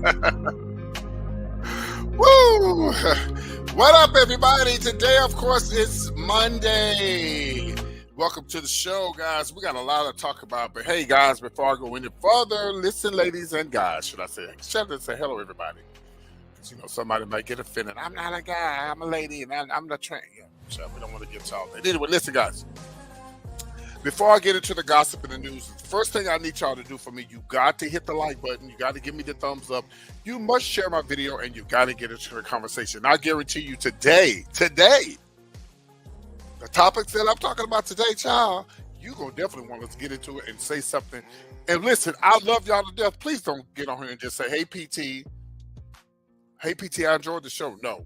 Woo! What up, everybody? Today, of course, it's Monday. Welcome to the show, guys. We got a lot to talk about, but hey, guys, before I go any further, listen, ladies and guys, should I say hello, everybody? Because somebody might get offended. I'm not a guy. I'm a lady, and I'm the train. Yeah, so we don't want to get to all that. Anyway, listen, guys. Before I get into the gossip and the news, the first thing I need y'all to do for me, you got to hit the like button. You got to give me the thumbs up. You must share my video, and you got to get into the conversation. I guarantee you today, the topics that I'm talking about today, child, you gonna definitely want us to get into it and say something. And listen, I love y'all to death. Please don't get on here and just say, hey PT, I enjoyed the show. No,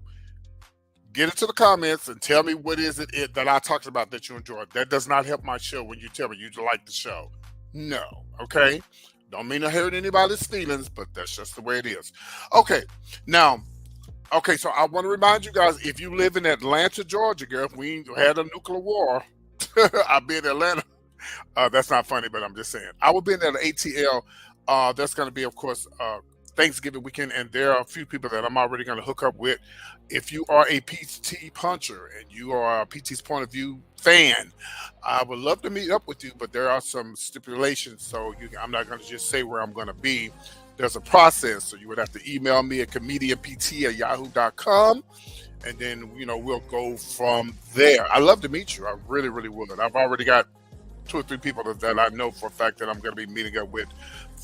get into the comments and tell me what is it that I talked about that you enjoyed. That does not help my show when you tell me you like the show. No, okay? Don't mean to hurt anybody's feelings, but that's just the way it is. Okay, now, so I want to remind you guys, if you live in Atlanta, Georgia, girl, if we had a nuclear war, I'd be in Atlanta. That's not funny, but I'm just saying. I will be in that ATL. That's going to be, of course, Thanksgiving weekend, and there are a few people that I'm already going to hook up with. If you are a PT puncher and you are a PT's Point of View fan, I would love to meet up with you, but there are some stipulations, so I'm not going to just say where I'm going to be. There's a process, so you would have to email me at comedianpt@yahoo.com, and then we'll go from there. I love to meet you. I really, really would. I've already got 2 or 3 people that I know for a fact that I'm going to be meeting up with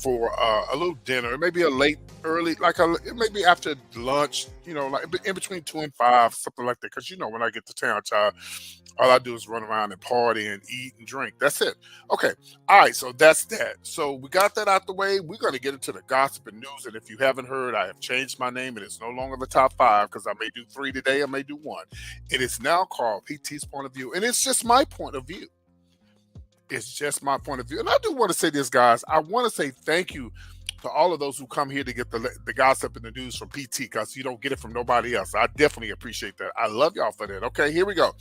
for a little dinner, maybe early, maybe after lunch, like in between 2 and 5, something like that. Because when I get to town, child, all I do is run around and party and eat and drink. That's it. Okay. All right. So that's that. So we got that out the way. We're going to get into the gossip and news. And if you haven't heard, I have changed my name. It is no longer the top 5 because I may do 3 today. I may do 1. It is now called PT's Point of View. And it's just my point of view. It's just my point of view. And I do want to say this, guys. I want to say thank you to all of those who come here to get the gossip and the news from PT, because you don't get it from nobody else. I definitely appreciate that. I love y'all for that. Okay, here we go.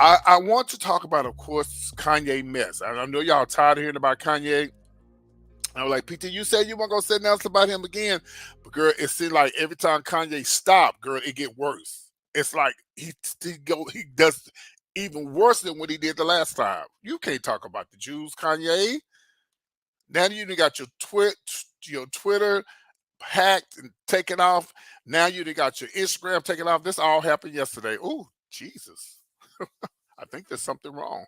I want to talk about, of course, Kanye mess. I know y'all tired of hearing about Kanye. I was like, PT, you said you weren't going to say nothing about him again. But, girl, it seemed like every time Kanye stopped, girl, it get worse. It's like he does even worse than what he did the last time. You can't talk about the Jews, Kanye. Now you got your Twitter hacked and taken off. Now you got your Instagram taken off. This all happened yesterday. Oh, Jesus. I think there's something wrong.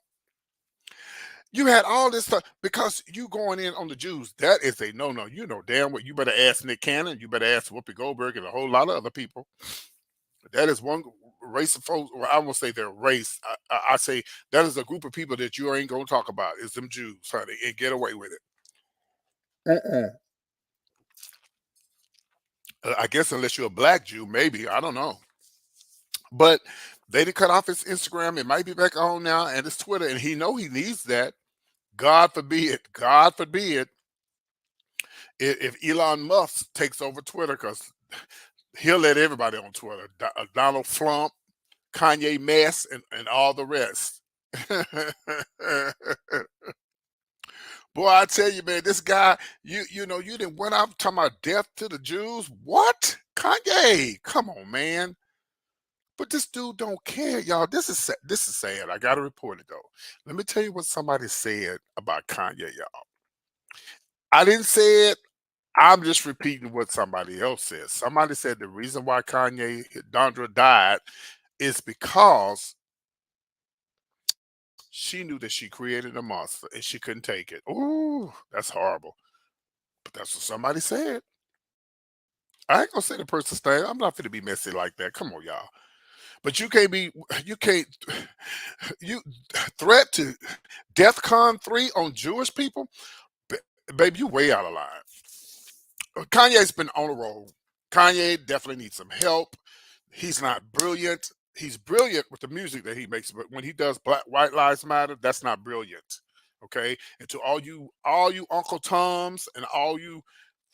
You had all this stuff because you going in on the Jews. That is a no-no. You know damn well. You better ask Nick Cannon. You better ask Whoopi Goldberg and a whole lot of other people. That is one race of folks. Well, I won't say their race. I say that is a group of people that you ain't gonna talk about. It's them Jews, honey, and get away with it. I guess unless you're a black Jew, maybe, I don't know. But they did cut off his Instagram. It might be back on now, and his Twitter, and he needs that. God forbid. God forbid if Elon Musk takes over Twitter, because he'll let everybody on Twitter. Donald Trump, Kanye mess, and all the rest. Boy, I tell you, man, this guy, you didn't went out talking about death to the Jews. What? Kanye, come on, man. But this dude don't care, y'all. This is sad. I gotta report it though. Let me tell you what somebody said about Kanye, y'all. I didn't say it. I'm just repeating what somebody else said. Somebody said the reason why Dondra died is because she knew that she created a monster and she couldn't take it. Ooh, that's horrible. But that's what somebody said. I ain't gonna say the person's name. I'm not gonna be messy like that. Come on, y'all. But you threat to DEFCON 3 on Jewish people? Baby, you way out of line. Kanye's been on a roll. Kanye definitely needs some help. He's not brilliant. He's brilliant with the music that he makes, but when he does White Lives Matter, that's not brilliant. Okay. And to all you Uncle Toms and all you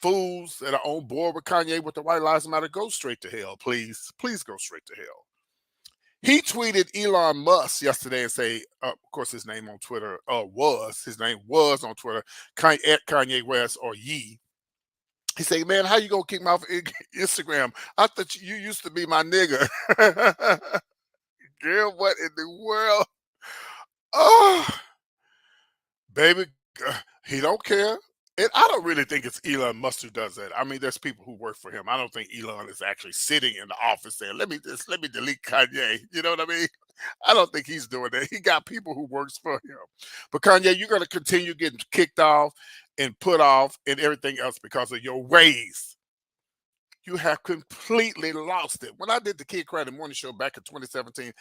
fools that are on board with Kanye with the White Lives Matter, go straight to hell, please. Please go straight to hell. He tweeted Elon Musk yesterday and say, of course, his name on Twitter was on Twitter, at Kanye West or Ye. He say, "Man, how you gonna kick me off Instagram? I thought you used to be my nigga." Girl, what in the world? Oh, baby, he don't care. And I don't really think it's Elon Musk who does that. I mean, there's people who work for him. I don't think Elon is actually sitting in the office saying, let me delete Kanye." You know what I mean? I don't think he's doing that. He got people who works for him. But Kanye, you're gonna continue getting kicked off and put off and everything else because of your ways. You have completely lost it. When I did the Kid Credit Morning Show back in 2017,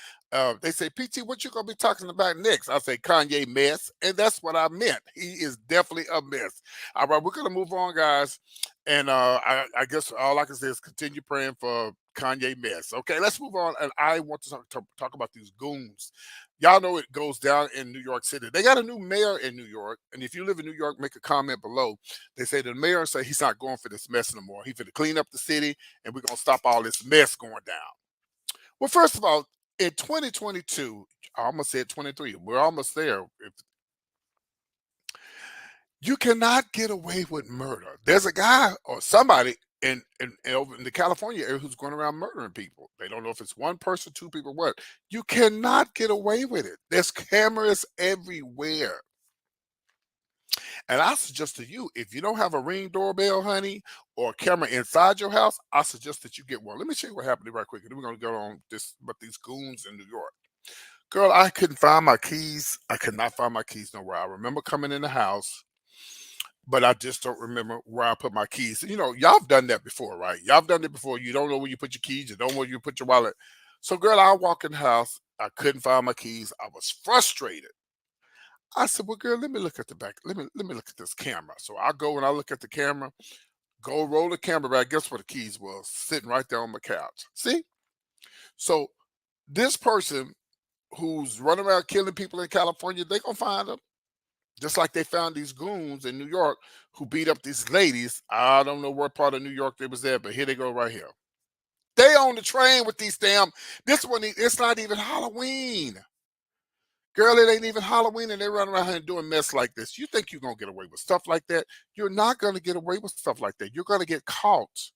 they say, "PT, what you gonna be talking about next?" I say, "Kanye mess," and that's what I meant. He is definitely a mess. All right, we're gonna move on, guys, and I guess all I can say is continue praying for Kanye mess. Okay, let's move on, and I want to talk about these goons. Y'all know it goes down in New York City. They got a new mayor in New York, and if you live in New York, make a comment below. They say the mayor say he's not going for this mess no more. He's going to clean up the city, and we're going to stop all this mess going down. Well, first of all, in 2022, I almost said 23. We're almost there. You cannot get away with murder. There's a guy or somebody over in the California area who's going around murdering people. They don't know if it's one person, two people, what. You cannot get away with it. There's cameras everywhere. And I suggest to you, if you don't have a Ring doorbell, honey, or a camera inside your house, I suggest that you get one. Let me show you what happened right quick. And then we're going to go on this about these goons in New York. Girl, I couldn't find my keys. I could not find my keys nowhere. I remember coming in the house, but I just don't remember where I put my keys. You know, y'all have done that before, right? Y'all have done it before. You don't know where you put your keys. You don't know where you put your wallet. So, girl, I walk in the house. I couldn't find my keys. I was frustrated. I said, "Well, girl, let me look at the back. Let me look at this camera." So I go and I look at the camera, go roll the camera back. Guess where the keys was? Sitting right there on the couch. See? So this person who's running around killing people in California, they gonna find them. Just like they found these goons in New York who beat up these ladies. I don't know what part of New York they was at, but here they go right here. They on the train with these damn. This one, it's not even Halloween. Girl, it ain't even Halloween and they run around here and doing mess like this. You think you're gonna get away with stuff like that? You're not gonna get away with stuff like that. You're gonna get caught.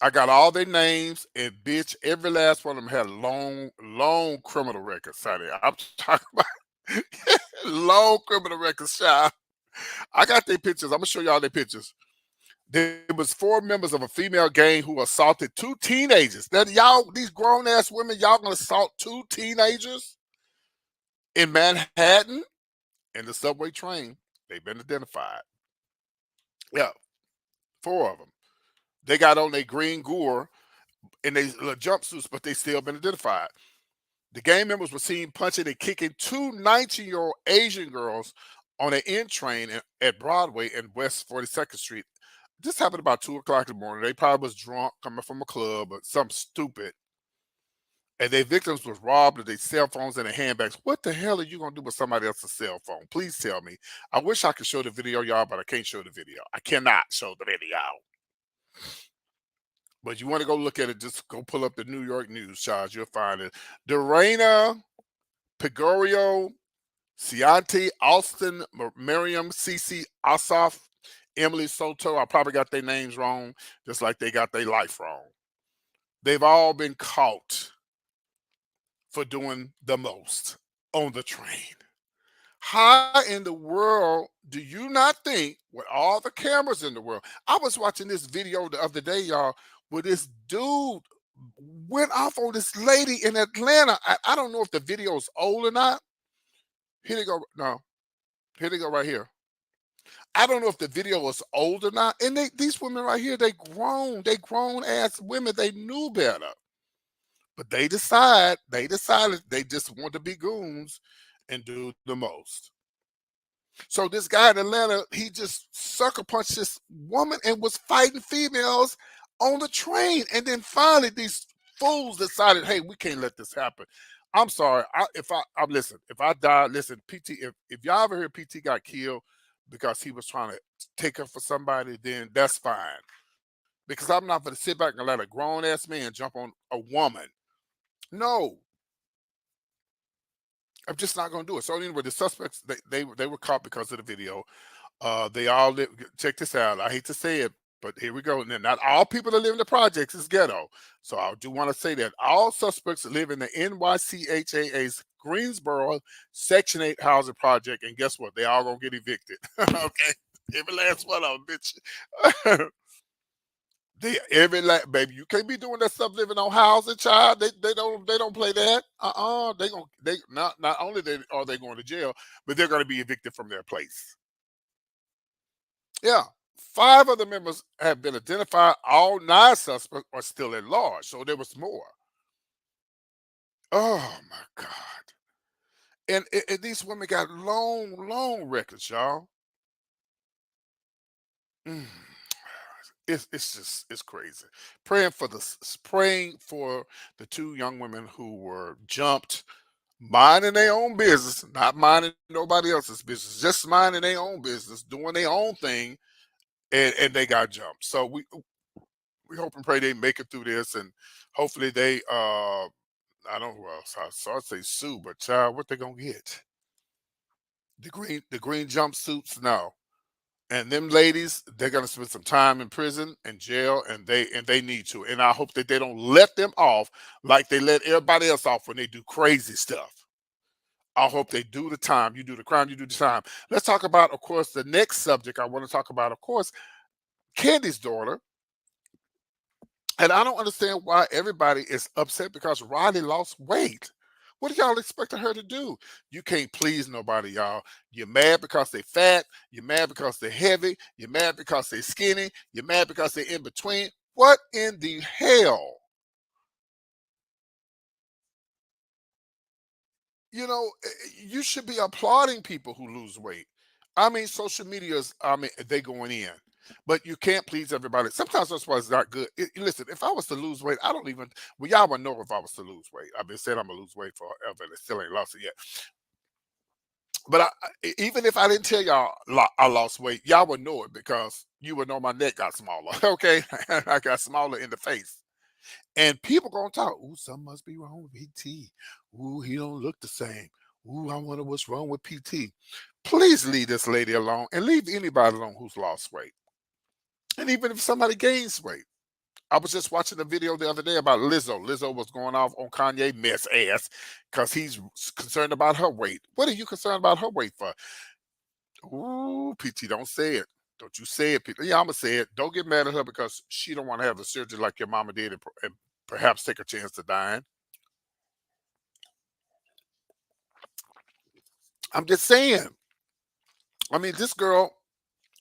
I got all their names and bitch, every last one of them had long, long criminal records, Sonny. I'm talking about long criminal records, child. I got their pictures. I'm gonna show y'all their pictures. There was four members of a female gang who assaulted two teenagers. That y'all, these grown ass women, y'all gonna assault two teenagers in Manhattan? And the subway train, they've been identified. Yeah, four of them. They got on their green gore and they jumpsuits, but they still been identified. The gang members were seen punching and kicking two 19-year-old Asian girls on an N train at Broadway and West 42nd Street. This happened about 2 o'clock in the morning. They probably was drunk coming from a club or something stupid. And their victims was robbed of their cell phones and their handbags. What the hell are you gonna do with somebody else's cell phone? Please tell me. I wish I could show the video, y'all, but I can't show the video. I cannot show the video. But you want to go look at it, just go pull up the New York News, Charles. You'll find it. Dorena, Pegorio, Cianti, Austin, Miriam, Cece, Asaf, Emily Soto. I probably got their names wrong, just like they got their life wrong. They've all been caught for doing the most on the train. How in the world do you not think, with all the cameras in the world? I was watching this video the other day, y'all, where this dude went off on this lady in Atlanta. I don't know if the video is old or not. Here they go. No, here they go right here. I don't know if the video was old or not. And these women right here, they grown ass women. They knew better. But they decided they just want to be goons and do the most. So this guy in Atlanta, he just sucker punched this woman and was fighting females on the train. And then finally these fools decided, hey, we can't let this happen. I'm sorry. I'm listen, if I die, listen, PT, if y'all ever hear PT got killed because he was trying to take her for somebody, then that's fine. Because I'm not gonna sit back and let a grown ass man jump on a woman. No, I'm just not going to do it. So anyway, the suspects they were caught because of the video. They all live. Check this out. I hate to say it, but here we go. Now, not all people that live in the projects is ghetto. So I do want to say that all suspects live in the NYCHAA's Greensboro Section 8 housing project, and guess what? They all gonna get evicted. Okay, every last one of them, bitch. Every baby, you can't be doing that stuff living on housing, child. They don't play that. They not only are they going to jail, but they're gonna be evicted from their place. Yeah. Five of the members have been identified. All nine suspects are still at large. So there was more. Oh my God. And these women got long, long records, y'all. Mm. It's just it's crazy. Praying for the two young women who were jumped, minding their own business, not minding nobody else's business, just minding their own business, doing their own thing, and they got jumped. So we hope and pray they make it through this, and hopefully they I don't know who else I saw say sue, but child, what they gonna get? The green jumpsuits? No. And them ladies, they're gonna spend some time in prison and jail, and they need to. And I hope that they don't let them off like they let everybody else off when they do crazy stuff. I hope they do the time. You do the crime, you do the time. Let's talk about, of course, the next subject I want to talk about, of course, Candy's daughter. And I don't understand why everybody is upset because Riley lost weight. What do y'all expecting her to do? You can't please nobody, y'all. You're mad because they fat. You're mad because they're heavy. You're mad because they're skinny. You're mad because they're in between. What in the hell? You should be applauding people who lose weight. I mean, social media is, I mean, they going in, but you can't please everybody. Sometimes that's why it's not good. Listen, if I was to lose weight, I don't even, well, y'all would know if I was to lose weight. I've been saying I'm gonna lose weight forever, and I still ain't lost it yet. But even if I didn't tell y'all I lost weight, y'all would know it because you would know my neck got smaller. Okay, I got smaller in the face. And people gonna talk, ooh, something must be wrong with PT. Ooh, he don't look the same. Ooh, I wonder what's wrong with PT. Please leave this lady alone and leave anybody alone who's lost weight. And even if somebody gains weight. I was just watching a video the other day about Lizzo. Lizzo was going off on Kanye mess ass because he's concerned about her weight. What are you concerned about her weight for? Ooh, PT, don't say it. Don't you say it, PT. Yeah, I'm gonna say it. Don't get mad at her because she don't want to have the surgery like your mama did, and perhaps take a chance to dying. I'm just saying. I mean, this girl,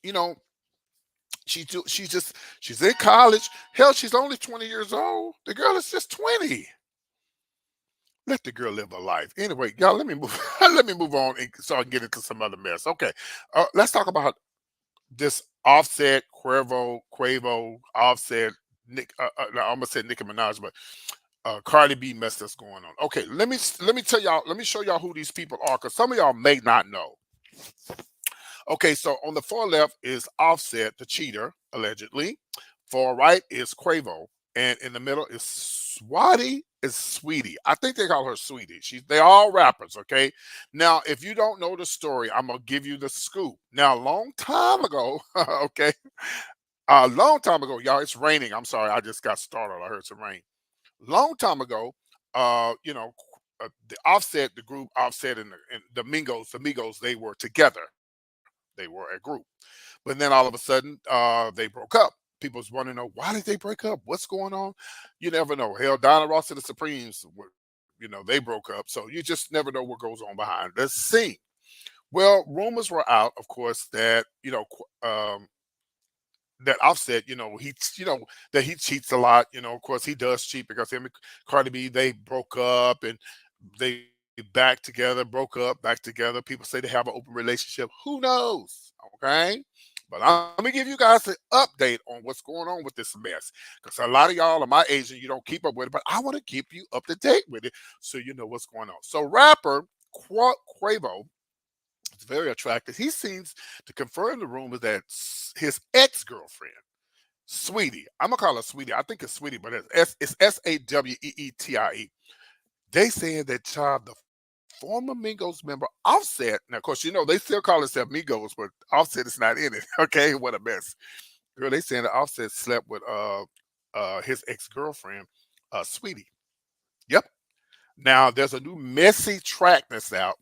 you know, she's in college. Hell, she's only 20 years old. The girl is just 20. Let the girl live her life. Anyway, y'all, let me move. Let me move on and so I can get into some other mess. Okay, let's talk about this Offset, Quavo, Offset, Nick. No, I'm gonna say Nicki Minaj, but Cardi B mess that's going on. Okay, let me tell y'all. Let me show y'all who these people are, because some of y'all may not know. Okay, so on the far left is Offset, the cheater, allegedly. Far right is Quavo, and in the middle is Sweetie. I think they call her Sweetie. They all rappers. Okay, now if you don't know the story, I'm gonna give you the scoop. Now, a long time ago, okay, a long time ago, y'all, it's raining. I'm sorry, I just got started. I heard some rain. Long time ago, the Offset, the group Offset and the Migos, they were together. They were a group. But then all of a sudden, they broke up. People was wanting to know, why did they break up? What's going on? You never know. Hell, Donna Ross and the Supremes, they broke up. So you just never know what goes on behind the scene. Well, rumors were out, of course, that that Offset, that he cheats a lot. Of course, he does cheat because him and Cardi B, they broke up and they back together, broke up, back together. People say they have an open relationship. Who knows? Okay. But I'm gonna give you guys an update on what's going on with this mess. Because a lot of y'all are my age and you don't keep up with it, but I want to keep you up to date with it so you know what's going on. So rapper Quavo, it's very attractive. He seems to confirm the rumors that his ex-girlfriend, Sweetie, I'm gonna call her Sweetie. I think it's Sweetie, but it's Sawweetie. They saying that child, the former Migos member Offset. Now, of course, they still call themselves Migos, but Offset is not in it. Okay, what a mess. Girl, they saying that Offset slept with his ex-girlfriend, Sweetie. Yep. Now there's a new messy track that's out,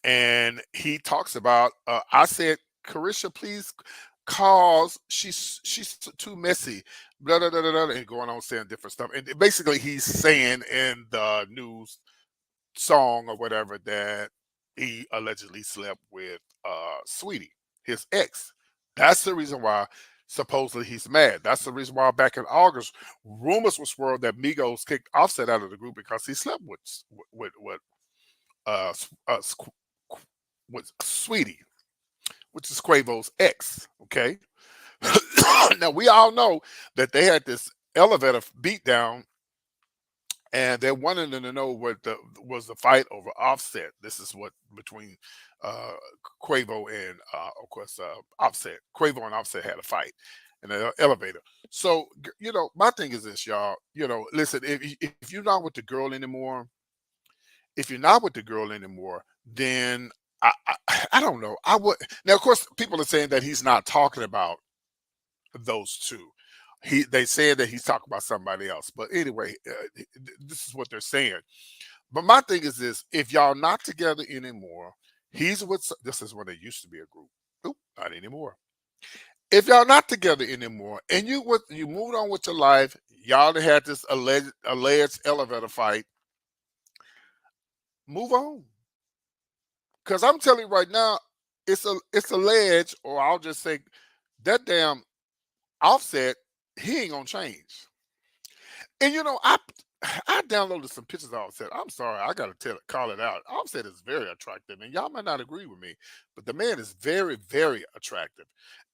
and he talks about. I said, Carisha, please, cause she's too messy, blah blah blah blah, and going on saying different stuff. And basically, he's saying in the news song or whatever that he allegedly slept with Sweetie, his ex. That's the reason why supposedly he's mad. That's the reason why back in August, rumors were swirled that Migos kicked Offset out of the group because he slept with uh, with Sweetie, which is Quavo's ex. Okay. Now we all know that they had this elevator beatdown, and they're wanting to know what was the fight over Offset. This is what between uh, Quavo and of course Offset. Quavo and Offset had a fight in the elevator. So my thing is this, y'all. Listen, if you're not with the girl anymore, then I don't know. I would now. Of course, people are saying that he's not talking about those two. They said that he's talking about somebody else. But anyway, this is what they're saying. But my thing is this: if y'all not together anymore, he's with. This is when they used to be a group. Oop, not anymore. If y'all not together anymore, and you moved on with your life, y'all had this alleged elevator fight. Move on, because I'm telling you right now, it's alleged, or I'll just say that damn Offset, he ain't gonna change. And I downloaded some pictures of Offset. I'm sorry, I gotta call it out. Offset is very attractive, and y'all might not agree with me, but the man is very, very attractive.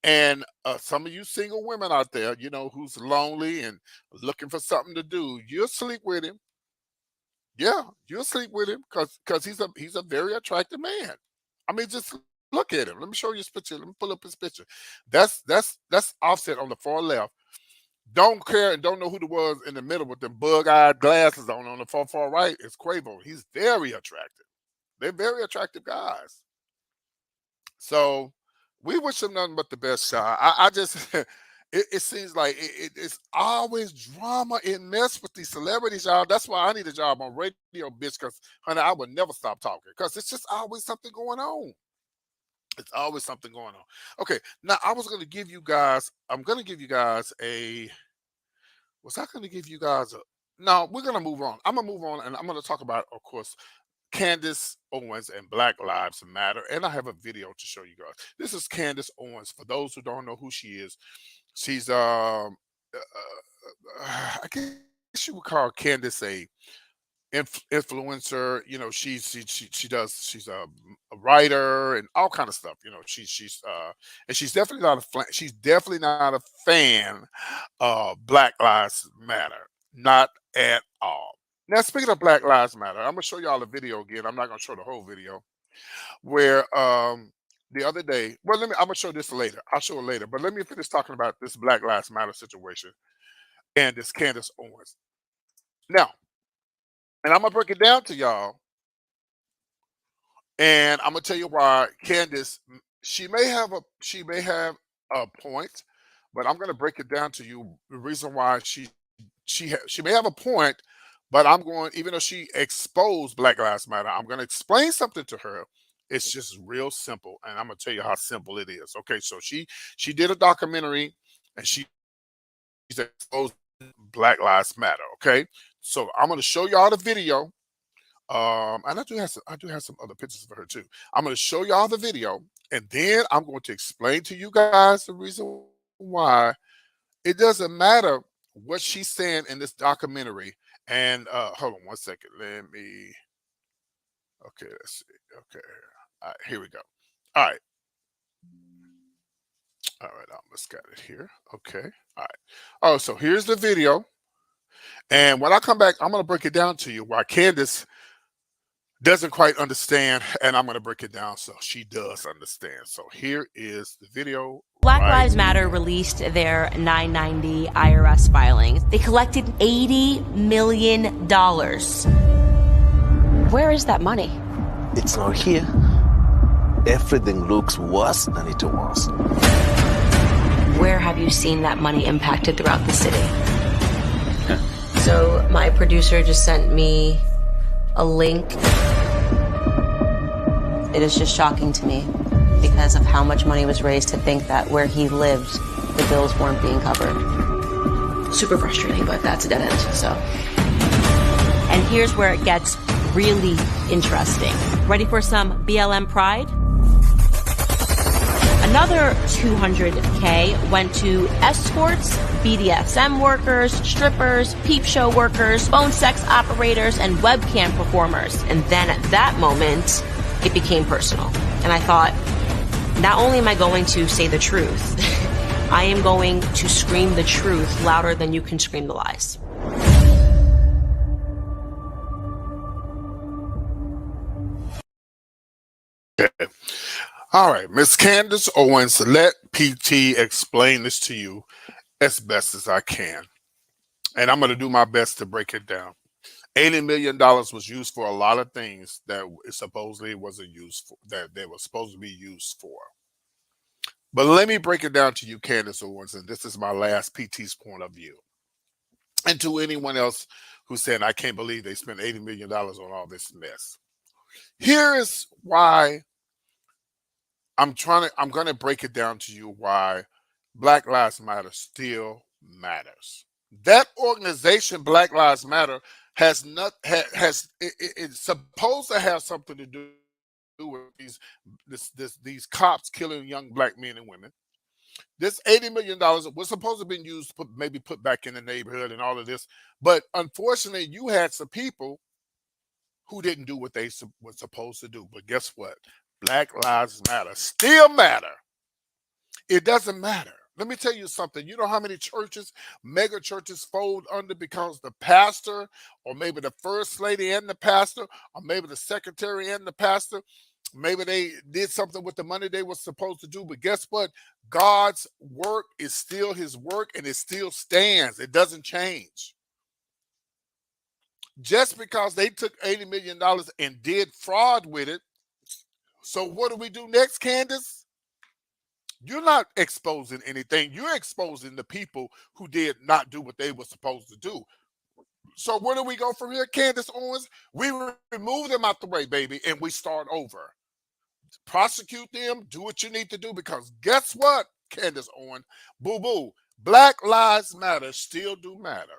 And some of you single women out there, who's lonely and looking for something to do, you'll sleep with him. Yeah, you'll sleep with him because he's a very attractive man. I mean, just look at him. Let me show you his picture. Let me pull up his picture. That's Offset on the far left. Don't care and don't know who it was in the middle with them bug-eyed glasses on the far right. It's Quavo. He's very attractive. They're very attractive guys. So we wish them nothing but the best, shot. I just it seems like it's always drama and mess with these celebrities, y'all. That's why I need a job on radio, bitch, because honey, I would never stop talking because it's just always something going on. It's always something going on. Okay, now I'm going to give you guys a. Was I going to give you guys a? No, we're going to move on. I'm going to move on, and I'm going to talk about, of course, Candance Owens and Black Lives Matter, and I have a video to show you guys. This is Candance Owens. For those who don't know who she is, she's I guess you would call Candace a influencer. She's a writer and all kind of stuff. And she's definitely not a fan of Black Lives Matter, not at all. Now, speaking of Black Lives Matter, I'm gonna show y'all a video again. I'm not gonna show the whole video. Where the other day, well, I'm gonna show this later. I'll show it later, but let me finish talking about this Black Lives Matter situation and this Candance Owens. Now, and I'm gonna break it down to y'all, and I'm gonna tell you why Candace. She may have a point, but I'm gonna break it down to you. The reason why she may have a point, but I'm going, even though she exposed Black Lives Matter, I'm gonna explain something to her. It's just real simple, and I'm gonna tell you how simple it is. Okay, so she did a documentary, and she's exposed Black Lives Matter. Okay, so I'm gonna show y'all the video. And I do have some other pictures of her too. I'm gonna show y'all the video, and then I'm going to explain to you guys the reason why it doesn't matter what she's saying in this documentary. And hold on one second. Let me. Okay, let's see. Okay, all right, here we go. All right, I almost got it here. Okay, all right. Oh, so here's the video, and when I come back, I'm gonna break it down to you why Candace doesn't quite understand, and I'm going to break it down so she does understand. So here is the video. Black Lives Matter released their 990 IRS filings. They collected $80 million. Where is that money? It's not here. Everything looks worse than it was. Where have you seen that money impacted throughout the city? So my producer just sent me a link. It is just shocking to me because of how much money was raised to think that where he lived, the bills weren't being covered. Super frustrating, but that's a dead end, so. And here's where it gets really interesting. Ready for some BLM pride? Another $200K went to escorts, BDSM workers, strippers, peep show workers, phone sex operators, and webcam performers. And then at that moment, it became personal. And I thought, not only am I going to say the truth, I am going to scream the truth louder than you can scream the lies. Okay. All right, Miss Candance Owens, let PT explain this to you as best as I can. And I'm going to do my best to break it down. $80 million was used for a lot of things that it supposedly wasn't used for, that they were supposed to be used for. But let me break it down to you, Candance Owens, and this is my last PT's point of view. And to anyone else who's saying, I can't believe they spent $80 million on all this mess. Here is why I'm going to break it down to you why Black Lives Matter still matters. That organization, Black Lives Matter, it's supposed to have something to do with these cops killing young black men and women. This $80 million was supposed to have been used, maybe put back in the neighborhood and all of this. But unfortunately, you had some people who didn't do what they were supposed to do. But guess what? Black Lives Matter still matter. It doesn't matter. Let me tell you something. You know how many churches, mega churches, fold under because the pastor, or maybe the first lady and the pastor, or maybe the secretary and the pastor, maybe they did something with the money they were supposed to do. But guess what? God's work is still his work, and it still stands. It doesn't change. Just because they took $80 million and did fraud with it. So what do we do next, Candace? You're not exposing anything. You're exposing the people who did not do what they were supposed to do. So where do we go from here, Candance Owens? We remove them out the way, baby, and we start over. Prosecute them, do what you need to do, because guess what, Candance Owens? Boo-boo, Black Lives Matter still do matter.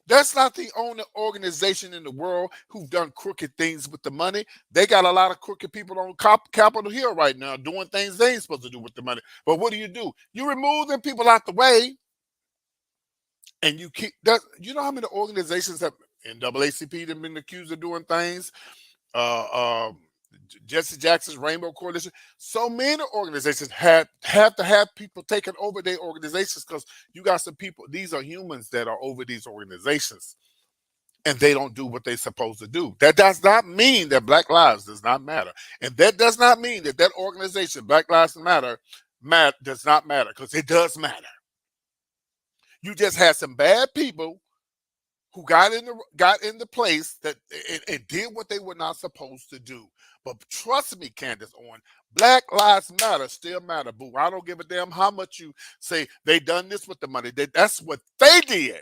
That's not the only organization in the world who've done crooked things with the money. They got a lot of crooked people on Capitol Hill right now doing things they ain't supposed to do with the money. But what do? You remove them people out the way, and you keep that. You know how many organizations have NAACP have been accused of doing things? Jesse Jackson's Rainbow Coalition. So many organizations have to have people taking over their organizations, because you got some people, these are humans that are over these organizations, and they don't do what they're supposed to do. That does not mean that Black Lives does not matter. And that does not mean that that organization, Black Lives Matter, does not matter, because it does matter. You just had some bad people who got into place that and did what they were not supposed to do. But trust me, Candance Owens, Black Lives Matter still matter, boo. I don't give a damn how much you say they done this with the money. That's what they did.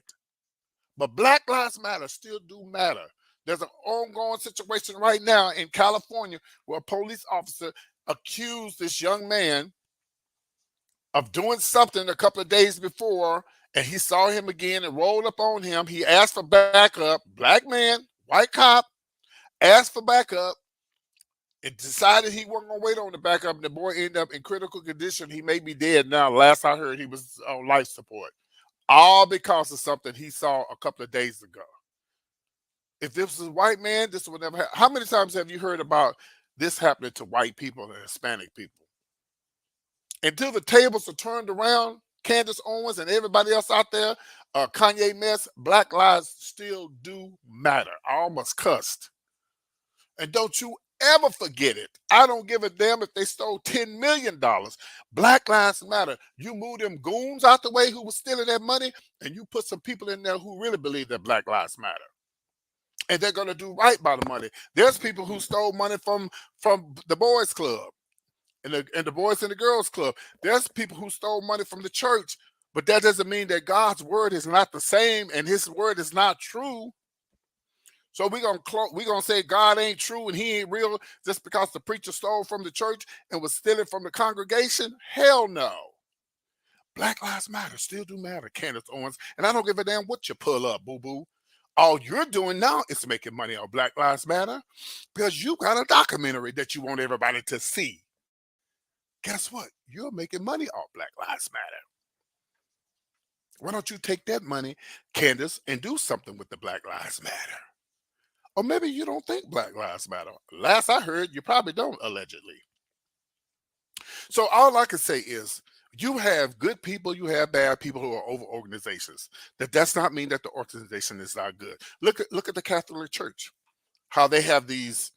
But Black Lives Matter still do matter. There's an ongoing situation right now in California where a police officer accused this young man of doing something a couple of days before, and he saw him again and rolled up on him. He asked for backup. Black man, white cop, asked for backup and decided he wasn't going to wait on the backup. And the boy ended up in critical condition. He may be dead now. Last I heard, he was on life support. All because of something he saw a couple of days ago. If this was a white man, this would never happen. How many times have you heard about this happening to white people and Hispanic people? Until the tables are turned around, Candance Owens and everybody else out there, Kanye mess, Black lives still do matter. I almost cussed. And don't you ever forget it. I don't give a damn if they stole $10 million. Black lives matter. You move them goons out the way who was stealing that money, and you put some people in there who really believe that Black lives matter. and they're going to do right by the money. There's people who stole money from the boys club and the boys and the girls club. There's people who stole money from the church, but that doesn't mean that God's word is not the same and his word is not true. So we're gonna say God ain't true and he ain't real just because the preacher stole from the church and was stealing from the congregation? Hell no. Black Lives Matter still do matter, Candance Owens, and I don't give a damn what you pull up, boo-boo. All you're doing now is making money on Black Lives Matter because you got a documentary that you want everybody to see. Guess what? You're making money off Black Lives Matter. Why don't you take that money, Candace, and do something with the Black Lives Matter? Or maybe you don't think Black Lives Matter. Last I heard, you probably don't, allegedly. So all I can say is, you have good people, you have bad people who are over organizations. That does not mean that the organization is not good. Look at the Catholic Church, how they have these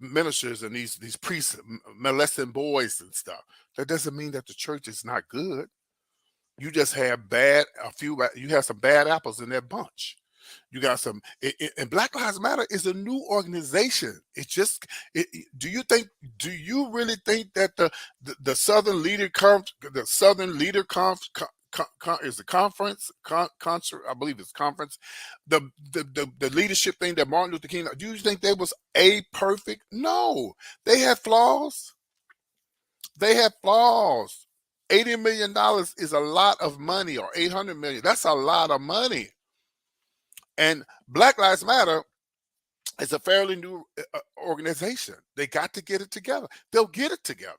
ministers and these priests molesting boys and stuff. That doesn't mean that the church is not good. You just have you have some bad apples in that bunch. You got some, and Black Lives Matter is a new organization. It's just, do you really think that the Southern Leader is the conference, I believe it's conference, the leadership thing that Martin Luther King, do you think they was perfect? No, they had flaws. $80 million is a lot of money, or 800 million. That's a lot of money. And Black Lives Matter is a fairly new organization. They got to get it together. They'll get it together.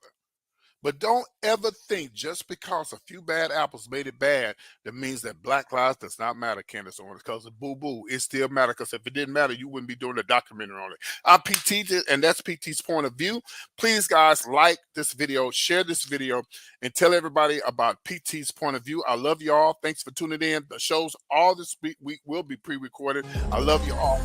But don't ever think just because a few bad apples made it bad, that means that Black lives does not matter, Candance Owens, because of boo-boo. It still matters, because if it didn't matter, you wouldn't be doing a documentary on it. I'm PT, and that's PT's point of view. Please, guys, like this video, share this video, and tell everybody about PT's point of view. I love y'all. Thanks for tuning in. The shows all this week will be pre-recorded. I love you all.